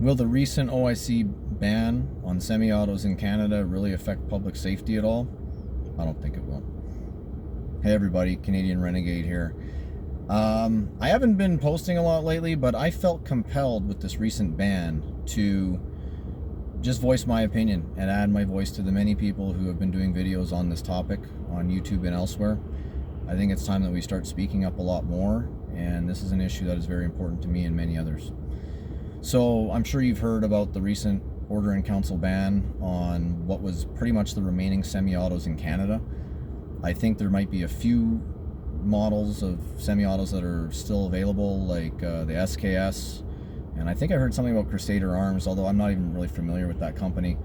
Will the recent OIC ban on semi-autos in Canada really affect public safety at all? I don't think it will. Hey everybody, Canadian Renegade here. I haven't been posting a lot lately, but I felt compelled with this recent ban to just voice my opinion and add my voice to the many people who have been doing videos on this topic on YouTube and elsewhere. I think it's time that we start speaking up a lot more, and this is an issue that is very important to me and many others. So I'm sure you've heard about the recent Order in Council ban on what was pretty much the remaining semi-autos in Canada. I think there might be a few models of semi-autos that are still available, like the SKS, and I think I heard something about Crusader Arms, although I'm not even really familiar with that company.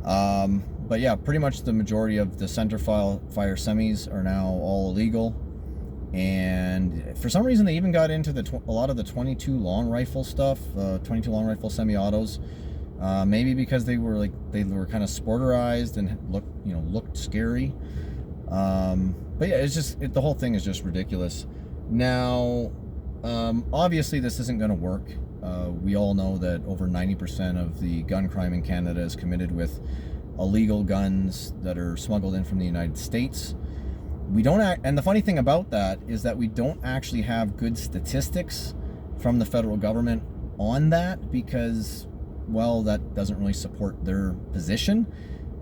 But yeah, pretty much the majority of the center fire semis are now all illegal. And for some reason they even got into a lot of the 22 long rifle stuff, 22 long rifle semi-autos. Maybe because they were kind of sporterized and looked scary. But yeah, the whole thing is just ridiculous. Now, obviously this isn't going to work. We all know that over 90% of the gun crime in Canada is committed with illegal guns that are smuggled in from the United States. And the funny thing about that is that we don't actually have good statistics from the federal government on that because, well, that doesn't really support their position.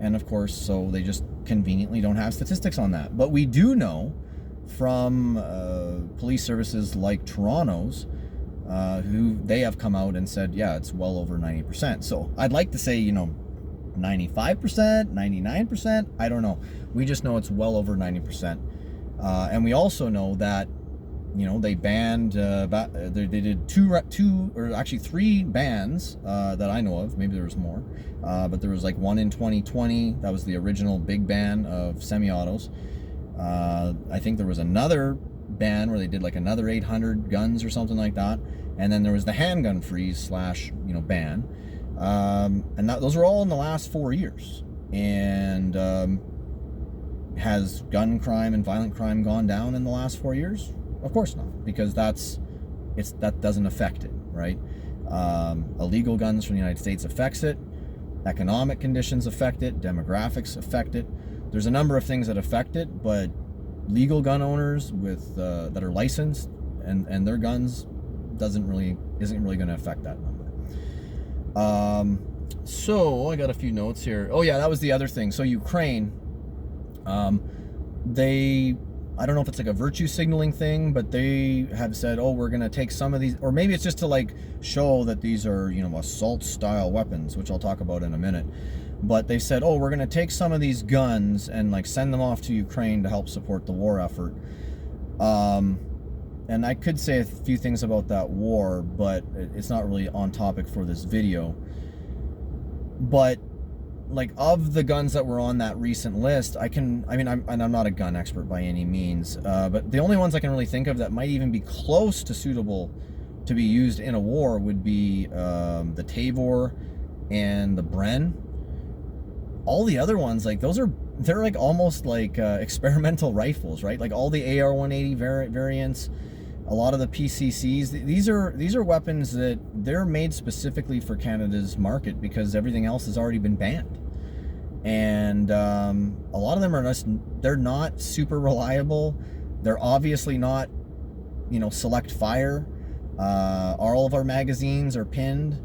And of course, so they just conveniently don't have statistics on that. But we do know from police services like Toronto's, who they have come out and said, yeah, it's well over 90%. So I'd like to say, 95%, 99%, I don't know. We just know it's well over 90%. And we also know that, they banned, they did three bans that I know of. Maybe there was more. But there was like one in 2020. That was the original big ban of semi-autos. I think there was another ban where they did like another 800 guns or something like that. And then there was the handgun freeze / ban. And those are all in the last 4 years. And has gun crime and violent crime gone down in the last 4 years? Of course not, because that doesn't affect it, right? Illegal guns from the United States affects it. Economic conditions affect it. Demographics affect it. There's a number of things that affect it, but legal gun owners that are licensed and their guns isn't really going to affect that number. So I got a few notes here. Oh yeah, that was the other thing. So Ukraine, I don't know if it's like a virtue signaling thing, but they have said, oh, we're going to take some of these, or maybe it's just to show that these are, assault style weapons, which I'll talk about in a minute. But they said, oh, we're going to take some of these guns and send them off to Ukraine to help support the war effort. And I could say a few things about that war, but it's not really on topic for this video. But of the guns that were on that recent list, I'm not a gun expert by any means, but the only ones I can really think of that might even be close to suitable to be used in a war would be the Tavor and the Bren. All the other ones, they're almost experimental rifles, right? All the AR-180 variants, a lot of the PCCs, these are weapons that they're made specifically for Canada's market because everything else has already been banned. And a lot of them they're not super reliable. They're obviously not, select fire. All of our magazines are pinned,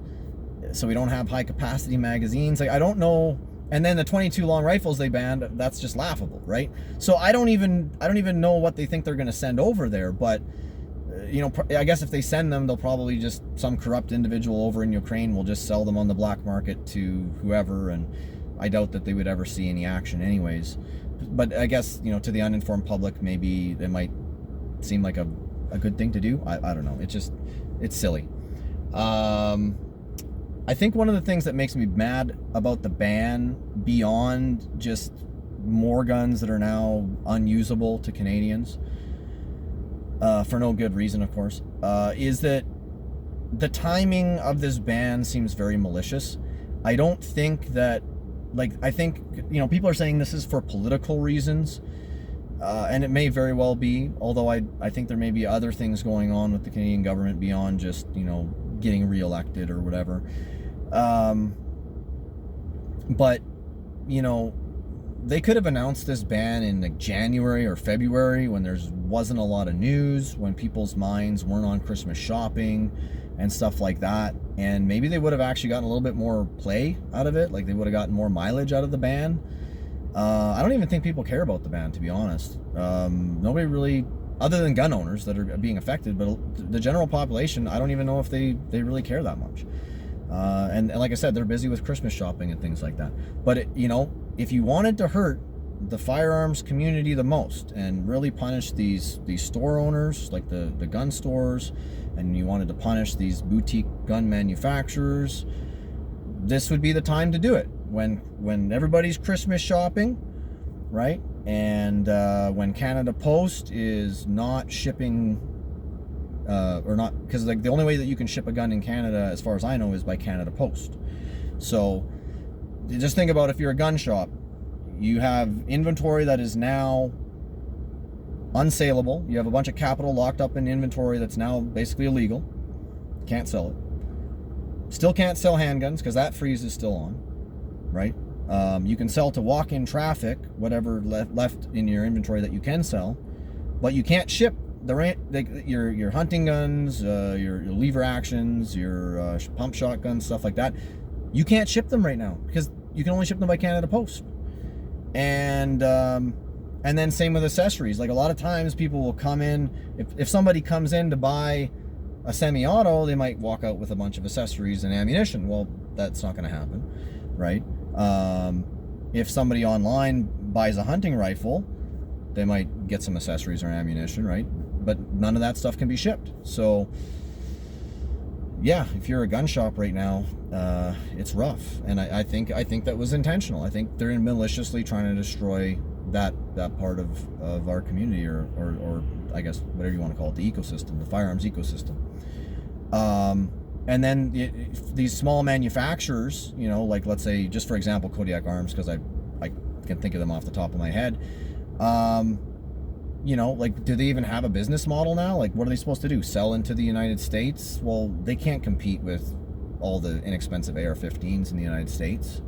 so we don't have high capacity magazines. I don't know. And then the 22 long rifles they banned, that's just laughable, right? So I don't even know what they think they're going to send over there, but I guess if they send them, they'll probably just, some corrupt individual over in Ukraine will just sell them on the black market to whoever, and I doubt that they would ever see any action anyways. But I guess, to the uninformed public, maybe it might seem like a good thing to do. I don't know. It's silly. I think one of the things that makes me mad about the ban, beyond just more guns that are now unusable to Canadians, for no good reason, of course, is that the timing of this ban seems very malicious. I don't think that, I think, people are saying this is for political reasons, and it may very well be, although I think there may be other things going on with the Canadian government beyond just, getting reelected or whatever. But, you know, they could have announced this ban in like January or February when there wasn't a lot of news, when people's minds weren't on Christmas shopping and stuff like that. And maybe they would have actually gotten a little bit more play out of it. Like they would have gotten more mileage out of the ban. I don't even think people care about the ban, to be honest. Nobody really, other than gun owners that are being affected, but the general population, I don't even know if they really care that much. And like I said, they're busy with Christmas shopping and things like that. But, you know, if you wanted to hurt the firearms community the most and really punish these store owners, like the gun stores, and you wanted to punish these boutique gun manufacturers, this would be the time to do it. When everybody's Christmas shopping, right? And when Canada Post is not shipping, or not, because like the only way that you can ship a gun in Canada, as far as I know, is by Canada Post. So just think about if you're a gun shop, you have inventory that is now unsaleable. You have a bunch of capital locked up in inventory that's now basically illegal. Can't sell it. Still can't sell handguns because that freeze is still on, right? You can sell to walk-in traffic, whatever left in your inventory that you can sell, but you can't ship your hunting guns, your lever actions, your pump shotguns, stuff like that. You can't ship them right now because you can only ship them by Canada Post. And then same with accessories. Like a lot of times people will come in, if somebody comes in to buy a semi-auto, they might walk out with a bunch of accessories and ammunition. Well, that's not going to happen, right? If somebody online buys a hunting rifle, they might get some accessories or ammunition, right? But none of that stuff can be shipped. So yeah, if you're a gun shop right now, it's rough. And I think that was intentional. I think they're maliciously trying to destroy that part of our community, or I guess whatever you want to call it, the ecosystem, the firearms ecosystem. And then these small manufacturers, you know, like let's say, just for example, Kodiak Arms, because I can think of them off the top of my head. You know, like, do they even have a business model now? Like, what are they supposed to do? Sell into the United States? Well, they can't compete with all the inexpensive AR-15s in the United States,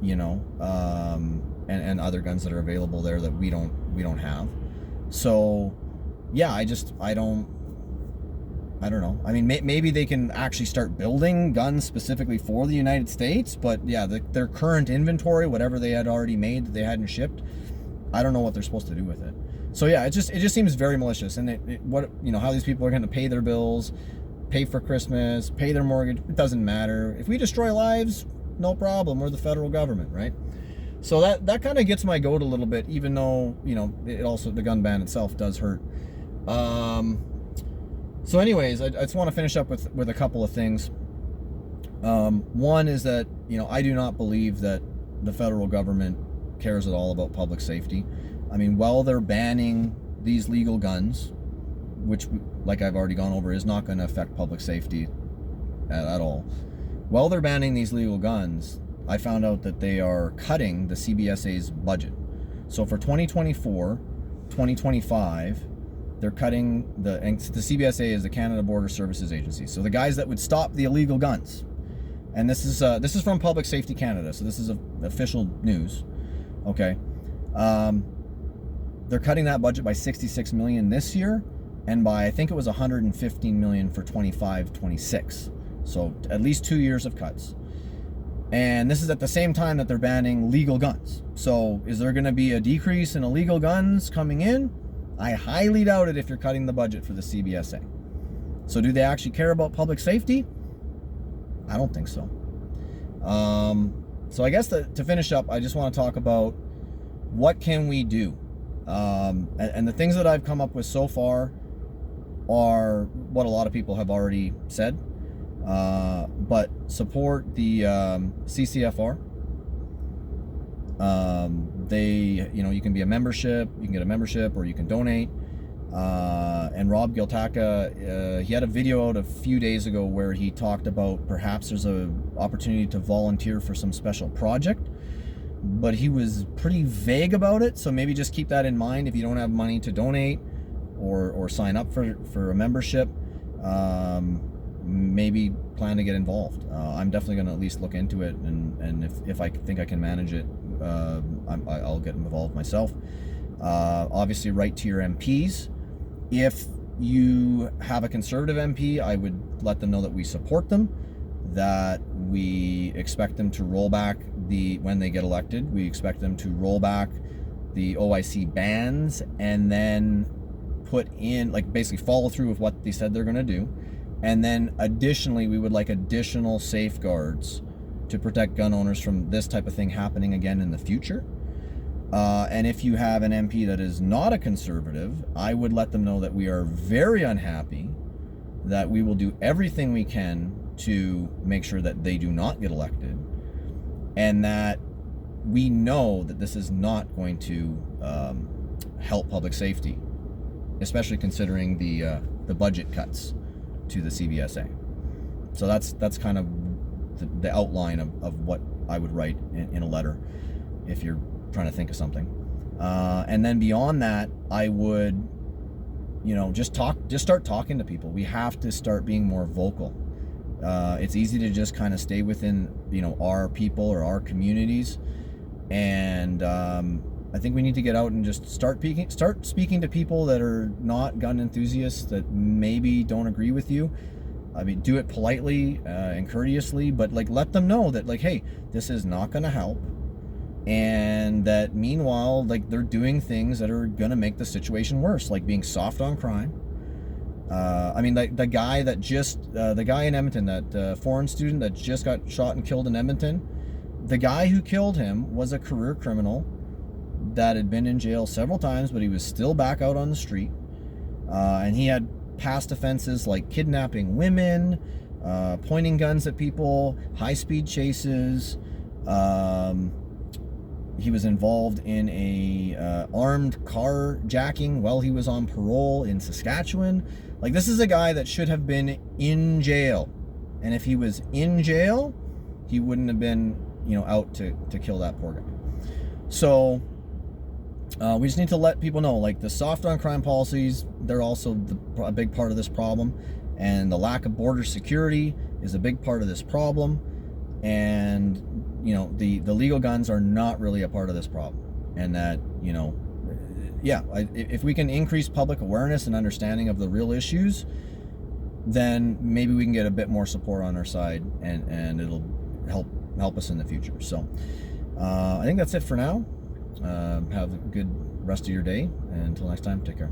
you know, and other guns that are available there that we don't have. So, yeah, I don't know. I mean, maybe they can actually start building guns specifically for the United States, but yeah, their current inventory, whatever they had already made that they hadn't shipped, I don't know what they're supposed to do with it. So yeah, it just seems very malicious. And what, you know, how these people are going to pay their bills, pay for Christmas, pay their mortgage, it doesn't matter. If we destroy lives, no problem. We're the federal government, right? So that kind of gets my goat a little bit, even though, you know, it also, the gun ban itself does hurt. So anyways, I just want to finish up with a couple of things. One is that, you know, I do not believe that the federal government cares at all about public safety. I mean, while they're banning these legal guns, which, like I've already gone over, is not going to affect public safety at all. While they're banning these legal guns, I found out that they are cutting the CBSA's budget. So for 2024, 2025, they're cutting the CBSA is the Canada Border Services Agency. So the guys that would stop the illegal guns. And this is from Public Safety Canada, so this is official news. Okay. They're cutting that budget by $66 million this year, and by, I think it was $115 million for 25-26. So at least 2 years of cuts. And this is at the same time that they're banning legal guns. So is there going to be a decrease in illegal guns coming in? I highly doubt it if you're cutting the budget for the CBSA. So do they actually care about public safety? I don't think so. So I guess to finish up, I just want to talk about what can we do. And the things that I've come up with so far are what a lot of people have already said. But support the CCFR. You can be a membership, you can get a membership, or you can donate. And Rob Giltaca, he had a video out a few days ago where he talked about perhaps there's an opportunity to volunteer for some special project, but he was pretty vague about it. So maybe just keep that in mind if you don't have money to donate or sign up for a membership. maybe plan to get involved. I'm definitely going to at least look into it, and if I think I can manage it, I'll get involved myself. Obviously, write to your MPs. If you have a Conservative MP, I would let them know that we support them, that we expect them to roll back when they get elected, we expect them to roll back the OIC bans, and then put in, like, basically follow through with what they said they're going to do. And then additionally, we would like additional safeguards to protect gun owners from this type of thing happening again in the future. And if you have an MP that is not a Conservative, I would let them know that we are very unhappy, that we will do everything we can to make sure that they do not get elected, and that we know that this is not going to help public safety, especially considering the budget cuts to the CVSA. So that's kind of the outline of what I would write in a letter if you're trying to think of something. And then beyond that, I would, just start talking to people. We have to start being more vocal. It's easy to just kind of stay within, our people or our communities. And I think we need to get out and just start speaking to people that are not gun enthusiasts, that maybe don't agree with you. I mean, do it politely and courteously, but let them know that, hey, this is not going to help. And that meanwhile, they're doing things that are going to make the situation worse, like being soft on crime. I mean, the guy in Edmonton, that foreign student that just got shot and killed in Edmonton, the guy who killed him was a career criminal that had been in jail several times, but he was still back out on the street. And he had past offenses like kidnapping women, pointing guns at people, high-speed chases. He was involved in a armed carjacking while he was on parole in Saskatchewan. This is a guy that should have been in jail. And if he was in jail, he wouldn't have been, out to kill that poor guy. So we just need to let people know, the soft on crime policies, they're also a big part of this problem. And the lack of border security is a big part of this problem. And, the legal guns are not really a part of this problem. And that, if we can increase public awareness and understanding of the real issues, then maybe we can get a bit more support on our side, and it'll help us in the future. So I think that's it for now. Have a good rest of your day, and until next time, take care.